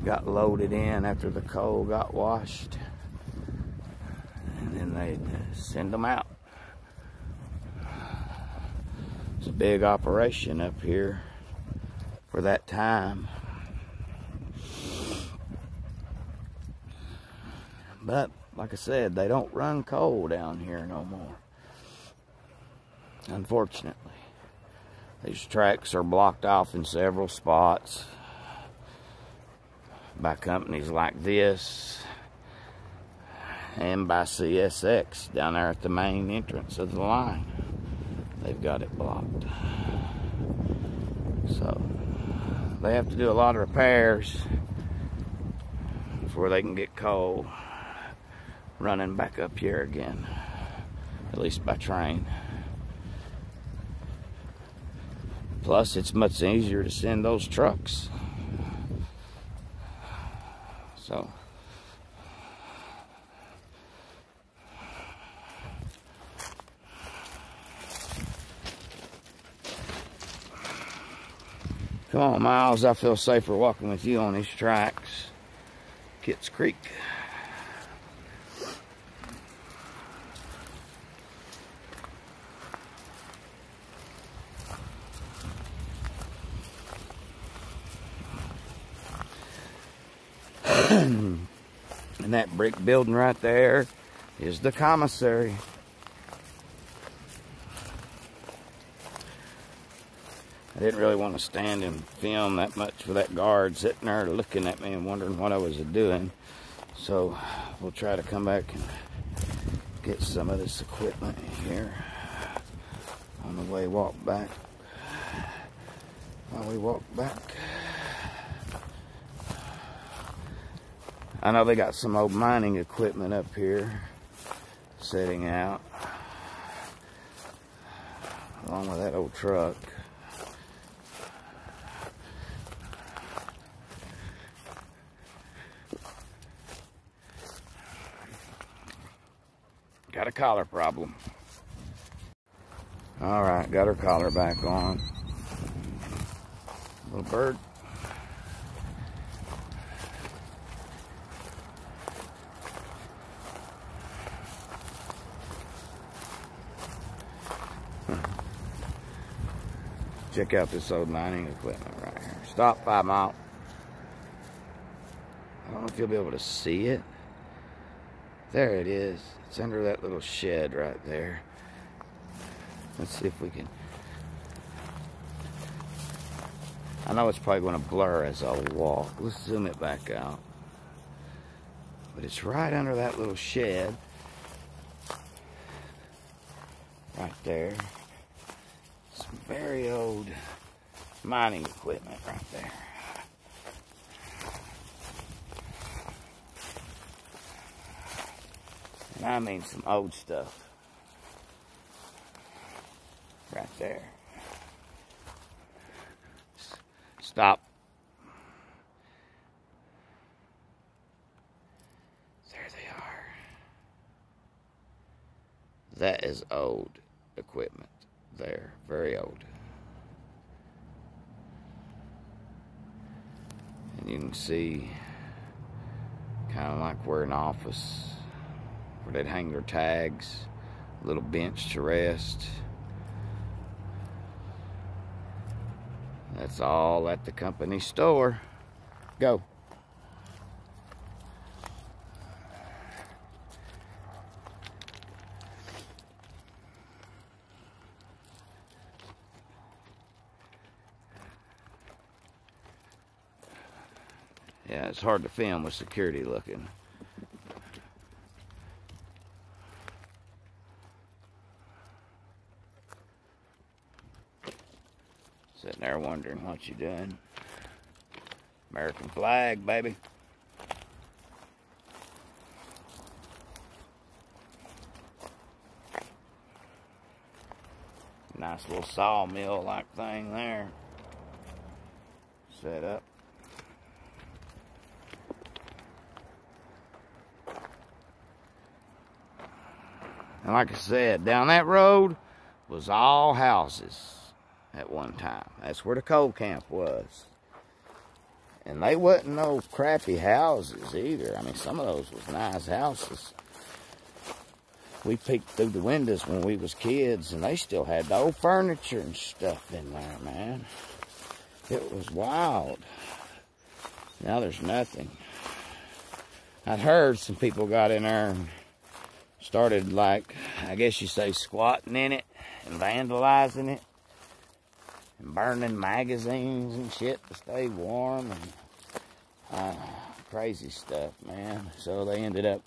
Got loaded in after the coal got washed. And then they'd send them out. It's a big operation up here for that time. But like I said, they don't run coal down here no more. Unfortunately. These tracks are blocked off in several spots by companies like this and by CSX down there at the main entrance of the line. They've got it blocked. So they have to do a lot of repairs before they can get coal running back up here again, at least by train. Plus, it's much easier to send those trucks. So, come on, Miles, I feel safer walking with you on these tracks. Kitts Creek. And that brick building right there is the commissary. I didn't really want to stand and film that much with that guard sitting there looking at me and wondering what I was doing. So we'll try to come back and get some of this equipment here on the way walk back. While we walk back. I know they got some old mining equipment up here sitting out along with that old truck. Got a collar problem. Alright, got her collar back on. Little bird. Check out this old mining equipment right here. Stop, 5 Mile. I don't know if you'll be able to see it. There it is. It's under that little shed right there. Let's see if we can. I know it's probably going to blur as I walk. Let's zoom it back out. But it's right under that little shed. Right there. Some very old mining equipment right there. And I mean some old stuff. Right there. Stop. There they are. That is old equipment there. Very old. And you can see kind of like we're in an office where they'd hang their tags, a little bench to rest. That's all at the company store. Go. Yeah, it's hard to film with security looking. Sitting there wondering what you doing. American flag, baby. Nice little sawmill like thing there. Set up. And like I said, down that road was all houses at one time. That's where the coal camp was. And they wasn't no crappy houses either. I mean, some of those was nice houses. We peeked through the windows when we was kids, and they still had the old furniture and stuff in there, man. It was wild. Now there's nothing. I'd heard some people got in there and started, like, I guess you say, squatting in it and vandalizing it and burning magazines and shit to stay warm and crazy stuff, man. So they ended up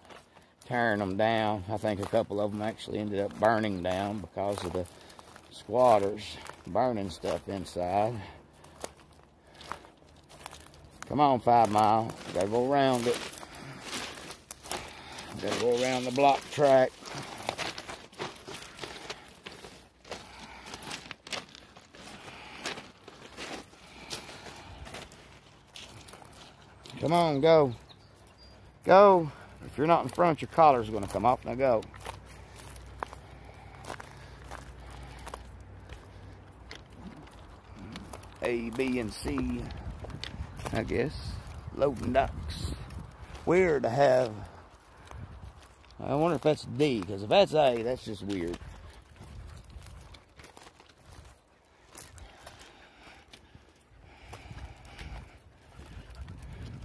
tearing them down. I think a couple of them actually ended up burning down because of the squatters burning stuff inside. Come on, 5 Mile. Gotta go around it. Gotta go around the block track. Come on, go. Go. If you're not in front, your collar's gonna come off. Now go. A, B, and C, I guess. Loading docks. Weird to have. I wonder if that's D, because if that's A, that's just weird.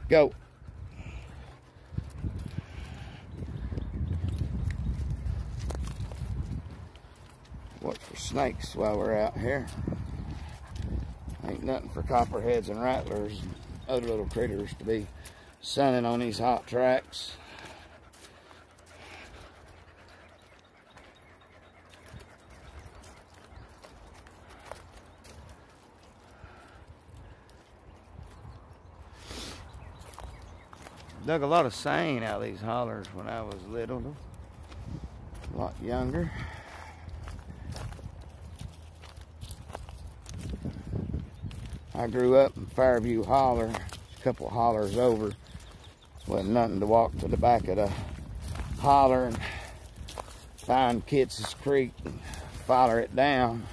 Go. Watch for snakes while we're out here. Ain't nothing for copperheads and rattlers and other little critters to be sunning on these hot tracks. Dug a lot of sand out of these hollers when I was little, a lot younger. I grew up in Fairview Holler, a couple of hollers over. Wasn't nothing to walk to the back of the holler and find Kitts Creek and follow it down.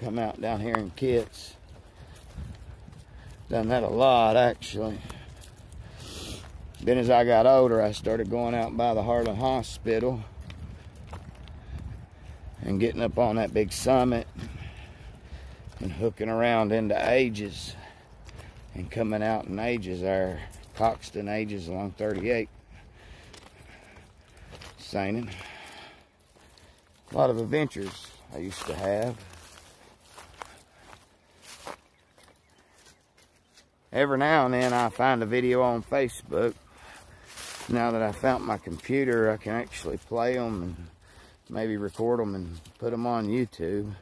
Come out down here in Kitts. Done that a lot, actually. Then as I got older, I started going out by the Harlan Hospital and getting up on that big summit and hooking around into ages and coming out in ages there. Coxton ages along 38. Seining. A lot of adventures I used to have. Every now and then I find a video on Facebook. Now that I found my computer, I can actually play them and maybe record them and put them on YouTube.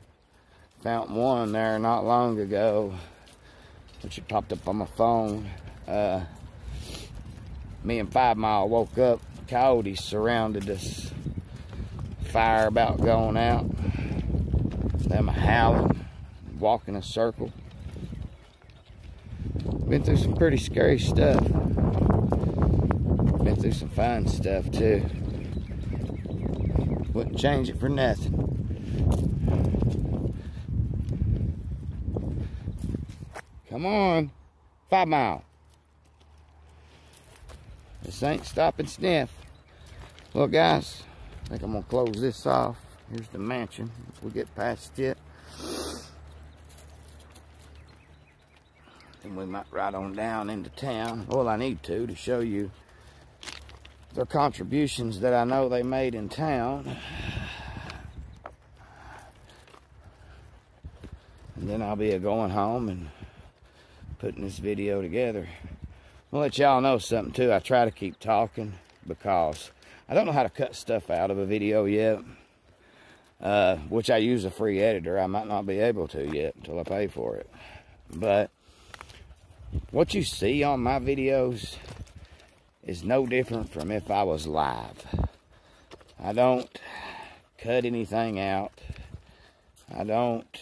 Found one there not long ago, which it popped up on my phone. Me and 5 Mile woke up. Coyotes surrounded us. Fire about going out. Them howling, walking a circle. Been through some pretty scary stuff. Been through some fun stuff too. Wouldn't change it for nothing. Come on, 5 Mile. This ain't stop and sniff. Well, guys, I think I'm gonna close this off. Here's the mansion. If we get past it, and we might ride on down into town. Well, I need to show you their contributions that I know they made in town. And then I'll be going home and putting this video together. I'll let y'all know something too. I try to keep talking because I don't know how to cut stuff out of a video yet. Which I use a free editor. I might not be able to yet until I pay for it. But what you see on my videos is no different from if I was live. I don't cut anything out. I don't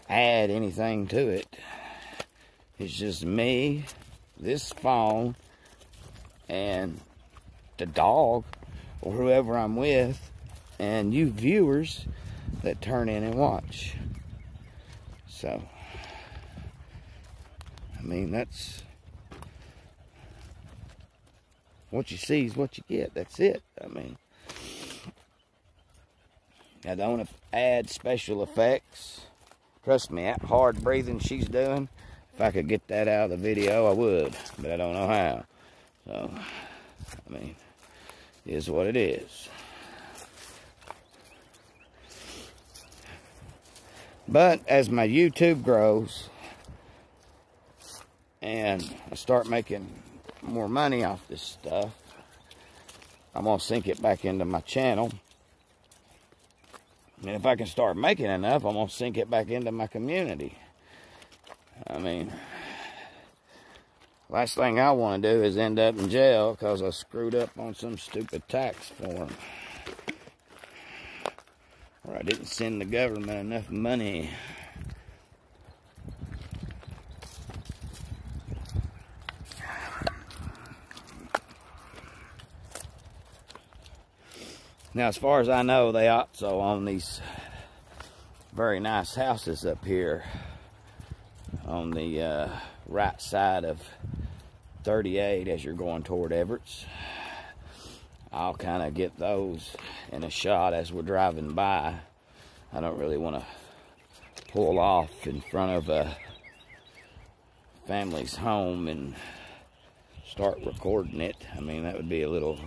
add anything to it. It's just me, this phone, and the dog, or whoever I'm with, and you viewers that turn in and watch. So, I mean, that's what you see is what you get. That's it. I mean, I don't add special effects. Trust me, that hard breathing she's doing, if I could get that out of the video, I would, but I don't know how. So, I mean, it is what it is. But as my YouTube grows and I start making more money off this stuff, I'm gonna sink it back into my channel. And if I can start making enough, I'm gonna sink it back into my community. I mean, last thing I want to do is end up in jail because I screwed up on some stupid tax form, or I didn't send the government enough money. Now, as far as I know, they also own these very nice houses up here on the right side of 38 as you're going toward Everett's. I'll kind of get those in a shot as we're driving by. I don't really want to pull off in front of a family's home and start recording it. I mean, that would be a little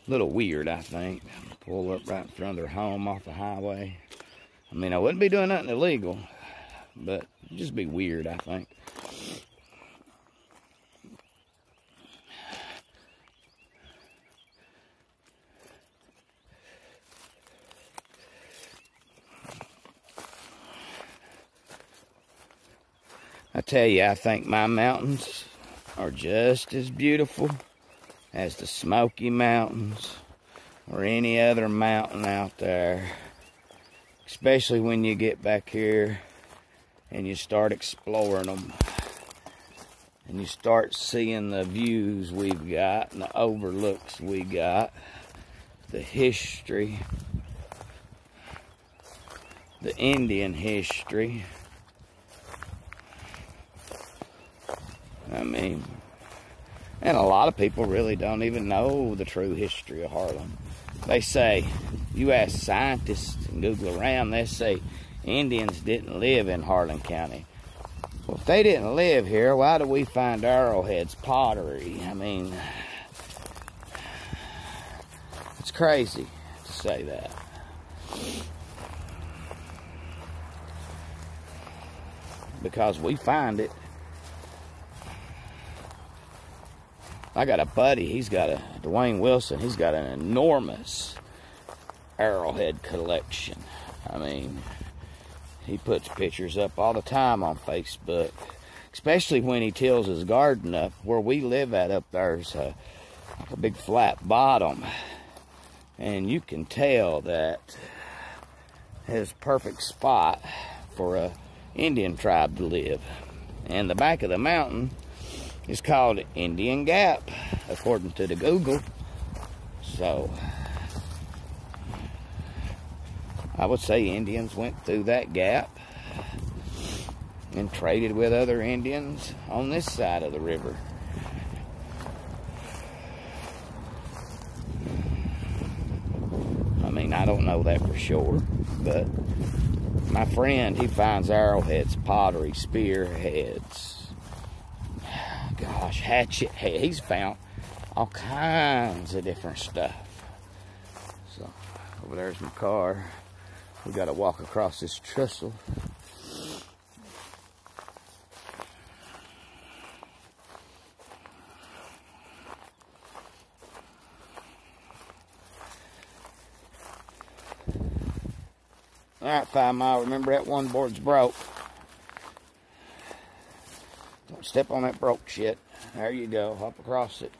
weird, I think. Pull up right in front of their home off the highway. I mean, I wouldn't be doing nothing illegal, but it'd just be weird, I think. I tell you, I think my mountains are just as beautiful as the Smoky Mountains or any other mountain out there. Especially when you get back here and you start exploring them. And you start seeing the views we've got and the overlooks we got. The history. The Indian history. I mean, and a lot of people really don't even know the true history of Harlan. They say, you ask scientists and Google around, they say Indians didn't live in Harlan County. Well, if they didn't live here, why do we find arrowheads, pottery? I mean, it's crazy to say that. Because we find it. I got a buddy, Dwayne Wilson, he's got an enormous arrowhead collection. I mean, he puts pictures up all the time on Facebook, especially when he tills his garden up. Where we live at up there's a big flat bottom, and you can tell that his perfect spot for a Indian tribe to live. And the back of the mountain is called Indian Gap, according to the Google. So I would say Indians went through that gap and traded with other Indians on this side of the river. I mean, I don't know that for sure, but my friend, he finds arrowheads, pottery, spearheads, gosh, hatchet head. He's found all kinds of different stuff. So, over there's my car. We got to walk across this trestle. Alright, 5 Mile, remember that one board's broke. Don't step on that broke shit. There you go, hop across it.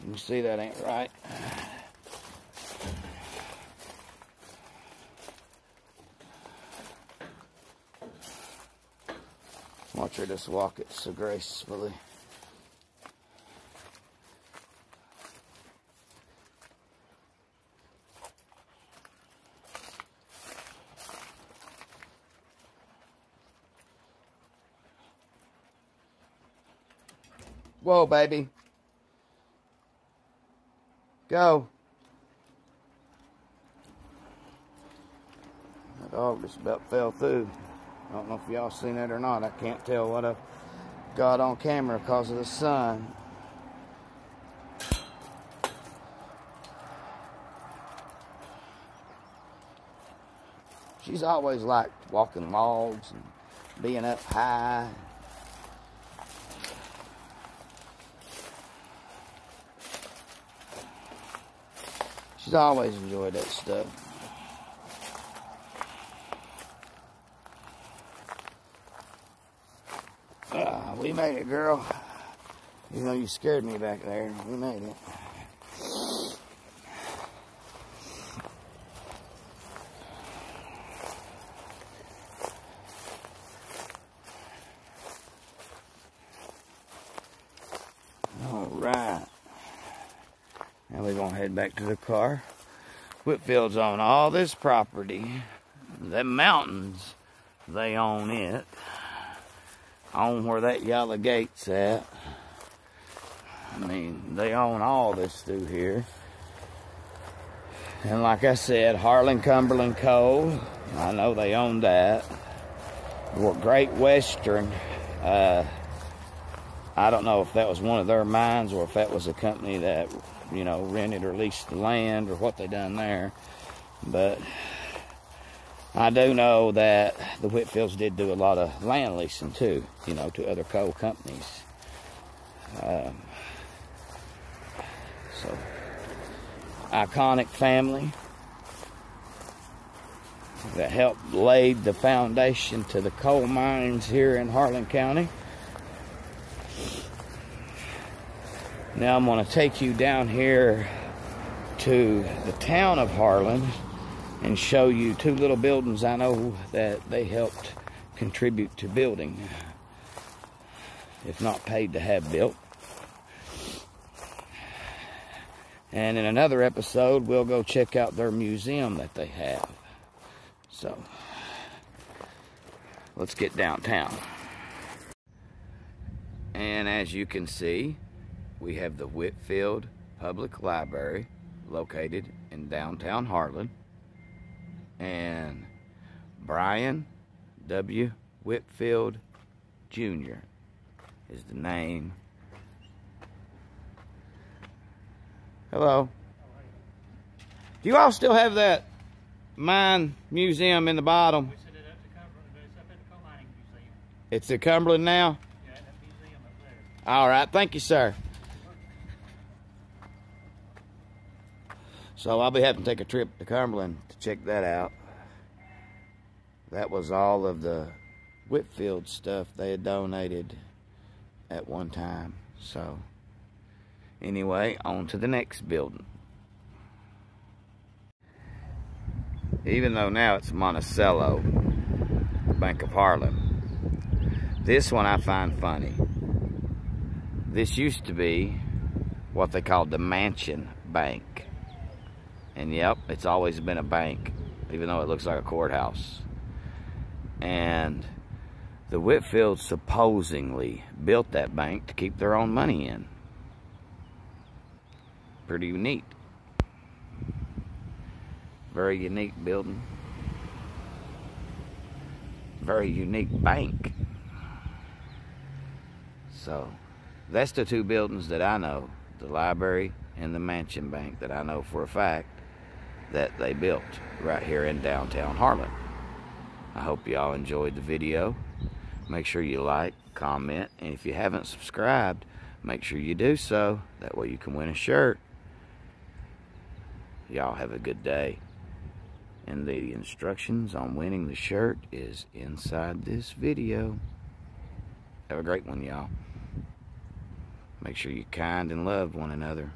You can see that ain't right. Watch her just walk it so gracefully. Whoa, baby. Go. That dog just about fell through. I don't know if y'all seen it or not. I can't tell what I've got on camera because of the sun. She's always liked walking logs and being up high. She's always enjoyed that stuff. We made it, girl. Even though you scared me back there, we made it. All right. Now we're going to head back to the car. Whitfield's on all this property. The mountains, they own it. On where that yellow gate's at. I mean, they own all this through here. And like I said, Harlan Cumberland Coal, I know they own that. Or Great Western, I don't know if that was one of their mines or if that was a company that, you know, rented or leased the land or what they done there. But I do know that the Whitfields did do a lot of land leasing too, you know, to other coal companies. So, iconic family that helped lay the foundation to the coal mines here in Harlan County. Now I'm going to take you down here to the town of Harlan and show you two little buildings I know that they helped contribute to building, if not paid to have built. And in another episode, we'll go check out their museum that they have. So, let's get downtown. And as you can see, we have the Whitfield Public Library located in downtown Harlan. And Brian W. Whitfield Jr. is the name. Hello. Do you all still have that mine museum in the bottom? We set it up to Cumberland, but it's up at the Coal Mining Museum. It's at Cumberland now? Yeah, that museum up there. All right, thank you, sir. So I'll be having to take a trip to Cumberland to check that out. That was all of the Whitfield stuff they had donated at one time. So anyway, on to the next building. Even though now it's Monticello, Bank of Harlan, this one I find funny. This used to be what they called the Mansion Bank. And yep, it's always been a bank, even though it looks like a courthouse. And the Whitfields supposedly built that bank to keep their own money in. Pretty neat. Very unique building. Very unique bank. So, that's the two buildings that I know, the library and the Mansion Bank, that I know for a fact that they built right here in downtown Harlan. I hope y'all enjoyed the video. Make sure you like, comment, and if you haven't subscribed, make sure you do so. That way you can win a shirt. Y'all have a good day. And the instructions on winning the shirt is inside this video. Have a great one, y'all. Make sure you're kind and love one another.